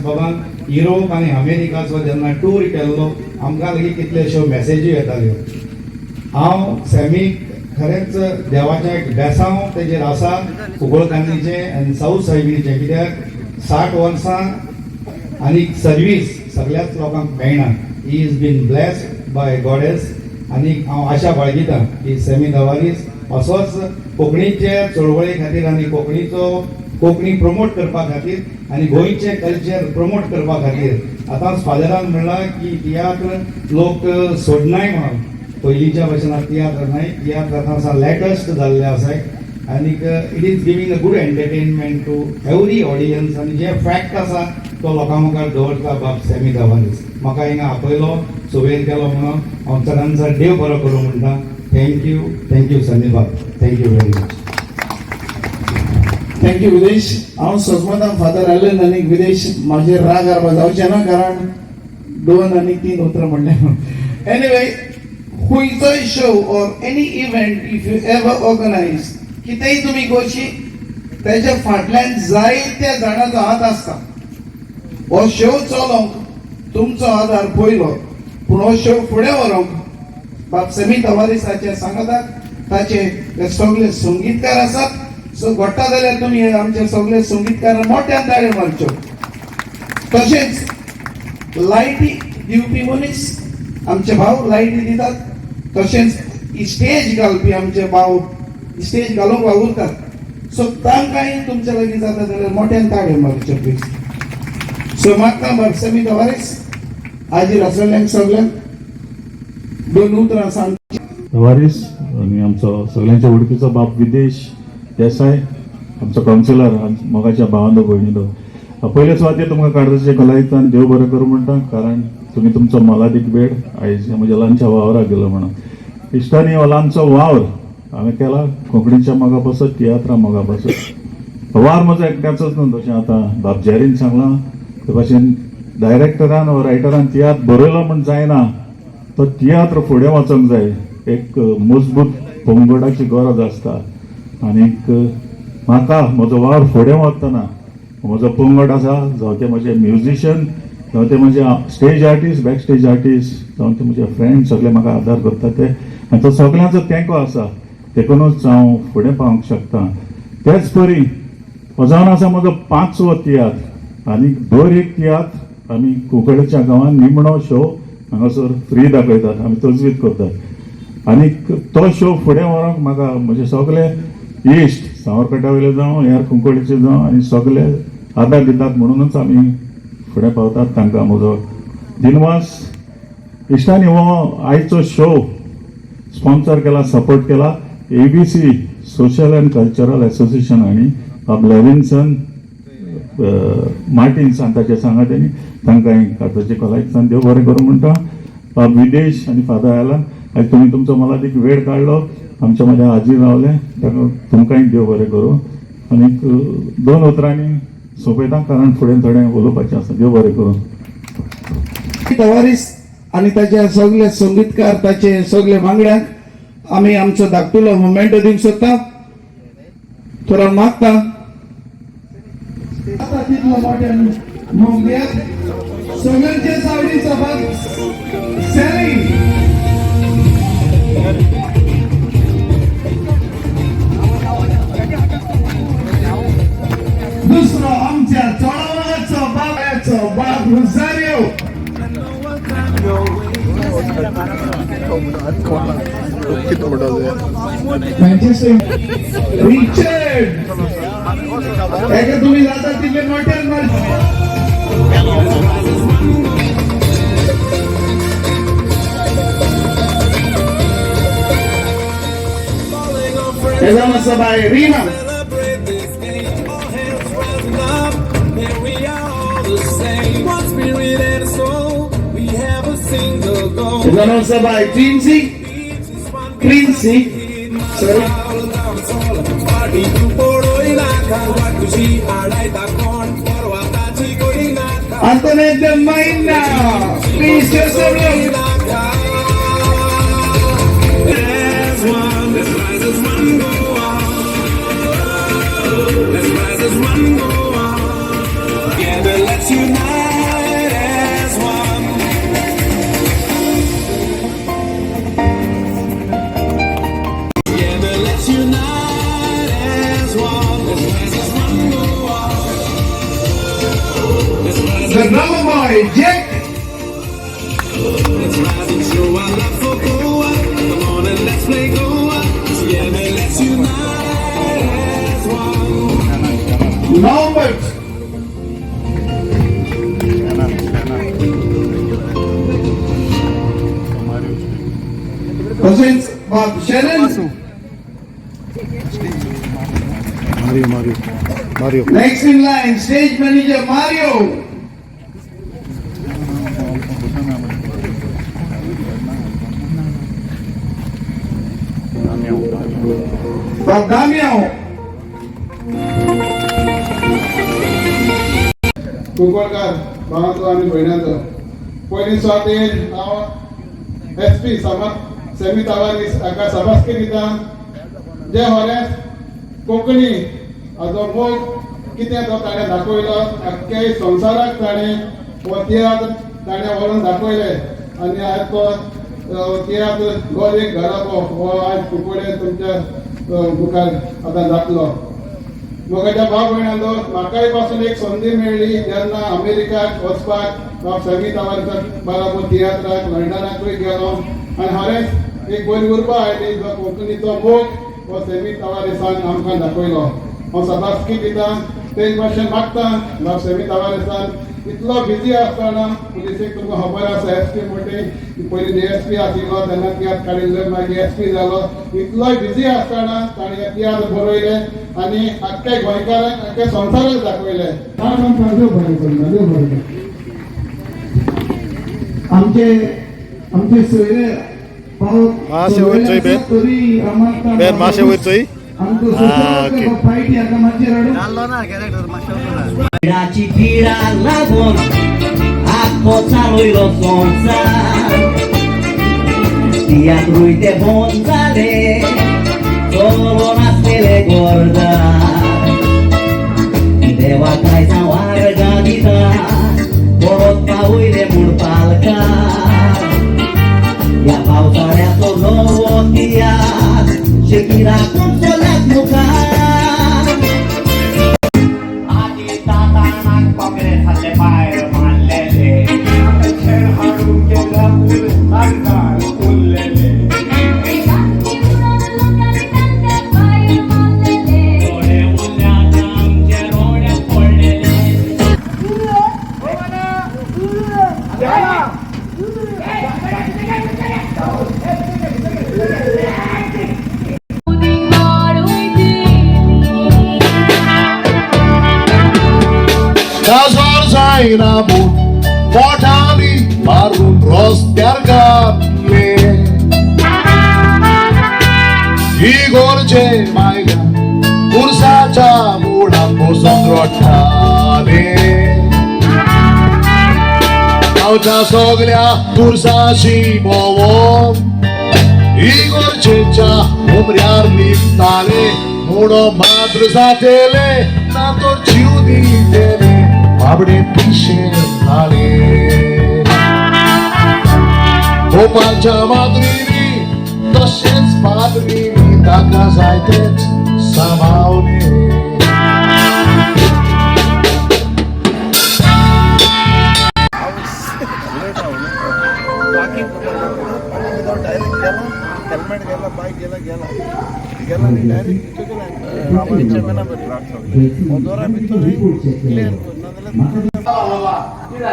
बाबा युरोप आनी अमेरिकाचो जेन्ना टूर केल्लो आमकां लेगीत कितल्योश्यो मेसेजी येताल्यो. हांव सॅमीक खरेंच देवाचें एक बेसांव तेजेर आसा कुंकोळकान्नीचे आनी साऊथ सायबीणीचे, कित्याक 60 वर्सां आनी सर्वीस सगळ्याच लोकांक मेळना. He is been blessed by goddess. आनी हांव आशा बाळगितां की सॅमी तवारीस असोच कोंकणीचे चळवळे खातीर आनी कोंकणी प्रमोट करपा खातीर आनी गोंयचे कल्चर प्रमोट करपा खातीर आतांच फादरान म्हणलां की तियात्र लोक सोडनाय म्हणून. पयलींच्या भशेन तियात्र नाय, तियात्र आतां लेटस्ट जाल्ले आसा आनीक it is giving a good entertainment to every audience. आनी जे फॅक्ट आसा तो लोकां मुखार दवरता बाब सॅमी तवारीस. म्हाका हिंगा आपयलो, सुवेर केलो म्हणून हांव सरांचो देव बरो करूं म्हणटा. थँक्यू सनी बाब, थँक्यू व्हेरी मच. थँक्यू विदेश. हांव सजमतां फादर आयलंड आनी विदेश म्हाजेर राग हारपा जावचें ना, कारण 2 आनी 3 उतरां म्हणलें. एनीवे, खंयचोय show or any event if you ever organise, कितेंय तुमी करची तेच्या फाटल्यान जायत्या जाणांचो हात आसता. हो शो चलोवंक तुमचो आदार पयलो, पूण हो शो फुडें व्हरोंक बाब सॅमी तवारीसाचे सांगातात. ताचे सगळे संगीतकार आसात. सो घडटा जाल्यार तुमी आमचे सगळे संगीतकार मोठ्यान ताळे मारच्यो. तशेंच लायटी दिवपी मनीस आमचे भाव लायटी दितात. तशेंच स्टेज घालपी आमचे भाव स्टेज घालूंक वावुरतात. सो तांकांय तुमचे लागीं जाता जाल्यार मोठ्यान ताळे मारच्यो प्लीज. सो मागता बाब सॅमी तवारीस हाजीर आसलेल्यांक सगळ्यांक 2 उतरां सांग. तवारीस आनी आमचो सगळ्यांच्या वळखीचो बाप विदेश देसाय, आमचो कावन्सिलर, मोगाच्या भावांनो भयणीनो, पयले सुवातेर तुमकां काडपाचें कलायुक्तान देव बरें करूं म्हणटा, कारण तुमी तुमचो मोलादीक वेळ आयज म्हज्या ल्हानच्या वावराक गेलो म्हणून. इश्टांनी हो ल्हानचो वावर हांवें केला कोंकणीच्या मोगा पासत, तियात्रा मोगा पासत. वावर म्हजो एकट्याचोच न्हू, तशें आतां बाब जेरीन सांगलां ते भाशेन डायरेक्टरान वा रायटरान तियात्र बरयलो म्हण जायना, तो तियात्र फुडें वचोंक जाय. एक मजबूत पंगडाची गरज आसता. आनीक म्हाका म्हजो वावर फुडें वतना म्हजो पंगड आसा, जावं ते म्हजे म्युजिशियन, जावं ते म्हजे stage artist, back stage artist, जावं ते म्हजे फ्रेंड, सगळे म्हाका आदार करता ते. आनी तो सगळ्यांचो तेंको आसा, देखूनच हांव फुडें पावंक शकता. तेच परी हो जावन आसा म्हजो 5वो तियात्र. आनीक दर एक तियात्र आमी कुंकळच्या गांवांत निमणो शो हांगासर फ्री दाखयतात, आमी तजवीज करतात. आनीक तो शो फुडें व्हरोंक म्हाका म्हजे सगळे इश्ट सावरकट्या वयले जावं हेर कुंकळीचे जावं आनी सगळे आदार दितात, म्हणूनच आमी फुडें पावतात. तांकां म्हजो दिनवास. इश्टांनी हो आयचो शो स्पॉन्सर केला, सपोर्ट केला ABC social end cultural association आनी बाब लेविन्सन मार्टिन्स आनी ताच्या सांगात्यांनी. तांकां काडपाचें कलायुक्तान देव बरें करूं म्हणटा. बाब विदेश आनी फादर आयला, आयज तुमी तुमचो मोलादीक वेळ काडलो, आमच्या मदें हाजीर रावले, ताका तुमकांय देव बरें करूं. आनीक 2 उतरांनी सोंपयता, कारण फुडें थोडें उलोवपाचें आसा. देव बरें करूं. तवारीस आनी ताचे सगळे संगीतकार, ताचे सगळे वांगड्यांक आमी आमचो धाकटुलो मोमेंटो दिवंक सोदता. थोडा मागता आता तितलो मोठ्यान मोग दियात. सगळ्यांचे सावडीचो भाग सॅमी. दुसरो आमच्या चळवळाचो बाबाचो बाब रोझारियो. रिचर्ड एका तुम्ही जाता तिथे मोठ्यान by Reena. by Quincy, sorry. Antoinette de Maina, please just a look. As one, let's rise as one, go on. Let's rise as one, go on. Together, let's unite. doesn't show our love for Goa. Come on and let's play Goa. Together let's unite as one. Norbert. Cousins Bob Sharon. Mario. Next in line, stage manager Mario. Bob Damião. Kunkalkar भावांचो आनी भयणांचो पयलीं सुवातेर हांव SP Sammy तवारीस हाका सभासकी दिता जे होरेंस कोंकणी हाचो मोग कितें तो ताणें दाखयलो आख्खे संवसाराक ताणें हो तियात्र ताणें व्हरून दाखयले आनी आयज तो तियात्र गोर एक घराबो हो आयज कुंकळे तुमच्या मुखार आतां जातलो म्हज्या भाव भयणांचो म्हाकाय पासून एक संदी मेळ्ळी जेन्ना अमेरिकाक वचपाक हांव सॅमी तवारसाक बाराबर तियात्राक लंडनाकूय गेलो आनी हांवें एक बरी उर्बा आयली जो कोंकणीचो मोग हो सॅमी तवारेसान आमकां दाखयलो हांव सभासकी दिता तेच भाशेन मागता हांव सॅमी तवारेसान इतलो बिजी आसतना पुलिसेक तुमकां खबर आसा एसपी म्हणटी पयलीं डीएसपी आशिल्लो तेन्ना तियात्र काडिल्लो मागीर एसपी जालो इतलोय बिजी आसतना ताणें तियात्र बरयले आनी आख्ख्या गोंयकारांक आख्ख्या संवसाराक दाखयले आमचे सोयरे मासे वयरचोय बेन मासे वयरचोय Piraci pira labor, ako caluj sonsa. Tiatruj te bonzale, solo nas tele gorda. Dewa kaisa warga kita, porot pauile murpalka. Ya pausarea solo tiat, shekira consolat muka. Gazor zaina bun Potami marun rostar gamle Igorche maiga Kursacha mulambo sondrottale Auta soglia kursashi movom Igorchecha umriar niftale Mudo madru satele Nato ciudi dele Abde pishe nale Gopancha madrini Toshens padrini Taka zaitet samaune helmet गेला bike गेला गेला नाही direct इथे गेला आम्हाला चेमेना भेटला दोरा भितर क्लियर नंदला